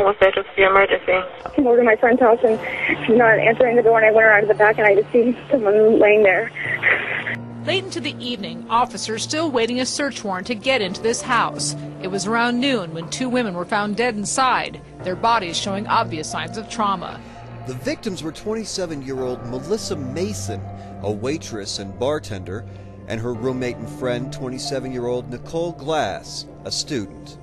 Was there just the emergency? I came over to my friend's house and she's not answering the door, and I went around to the back and I just see someone laying there. Late into the evening, officers still waiting a search warrant to get into this house. It was around noon when two women were found dead inside, their bodies showing obvious signs of trauma. The victims were 27-year-old Melissa Mason, a waitress and bartender, and her roommate and friend, 27-year-old Nicole Glass, a student.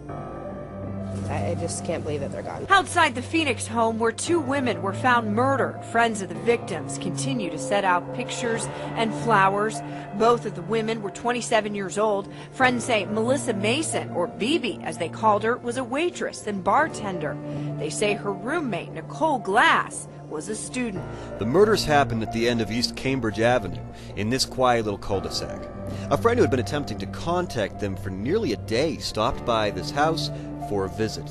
I just can't believe that they're gone. Outside the Phoenix home where two women were found murdered, friends of the victims continue to set out pictures and flowers. Both of the women were 27 years old. Friends say Melissa Mason, or BB as they called her, was a waitress and bartender. They say her roommate, Nicole Glass, was a student. The murders happened at the end of East Cambridge Avenue, in this quiet little cul-de-sac. A friend who had been attempting to contact them for nearly a day stopped by this house for a visit.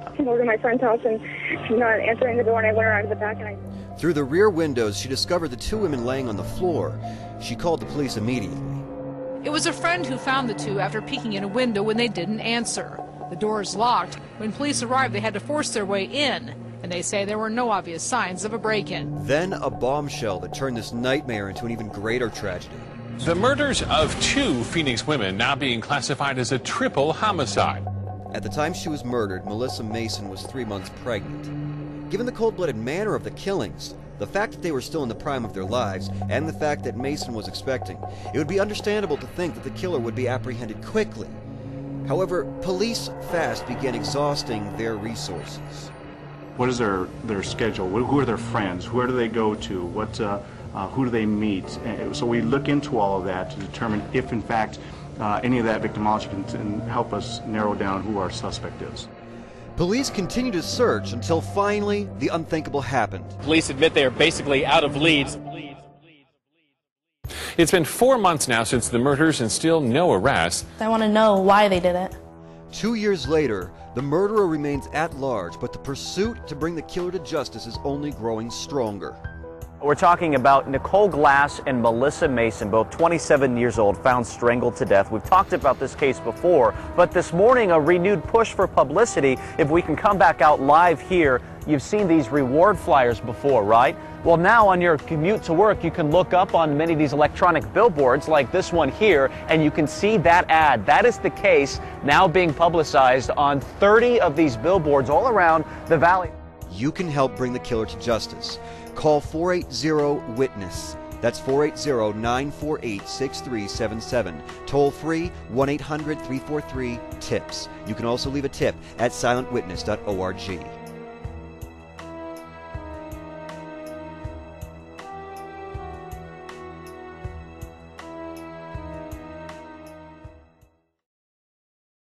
I came over to my friend's house and she's not answering the door, and I went around to the back and Through the rear windows, she discovered the two women laying on the floor. She called the police immediately. It was a friend who found the two after peeking in a window when they didn't answer. The door is locked. When police arrived, they had to force their way in, and they say there were no obvious signs of a break-in. Then a bombshell that turned this nightmare into an even greater tragedy. The murders of two Phoenix women now being classified as a triple homicide. At the time she was murdered, Melissa Mason was 3 months pregnant. Given the cold-blooded manner of the killings, the fact that they were still in the prime of their lives, and the fact that Mason was expecting, it would be understandable to think that the killer would be apprehended quickly. However, police fast began exhausting their resources. What is their schedule? Who are their friends? Where do they go to? Who do they meet? So we look into all of that to determine if, in fact, any of that victimology can help us narrow down who our suspect is. Police continue to search until finally the unthinkable happened. Police admit they are basically out of leads. It's been 4 months now since the murders and still no arrests. I want to know why they did it. 2 years later, the murderer remains at large, but the pursuit to bring the killer to justice is only growing stronger. We're talking about Nicole Glass and Melissa Mason, both 27 years old, found strangled to death. We've talked about this case before, but this morning a renewed push for publicity. If we can come back out live here, you've seen these reward flyers before, right? Well, now on your commute to work, you can look up on many of these electronic billboards like this one here, and you can see that ad. That is the case now being publicized on 30 of these billboards all around the valley. You can help bring the killer to justice. Call 480-WITNESS. That's 480-948-6377. Toll free 1-800-343-TIPS. You can also leave a tip at silentwitness.org.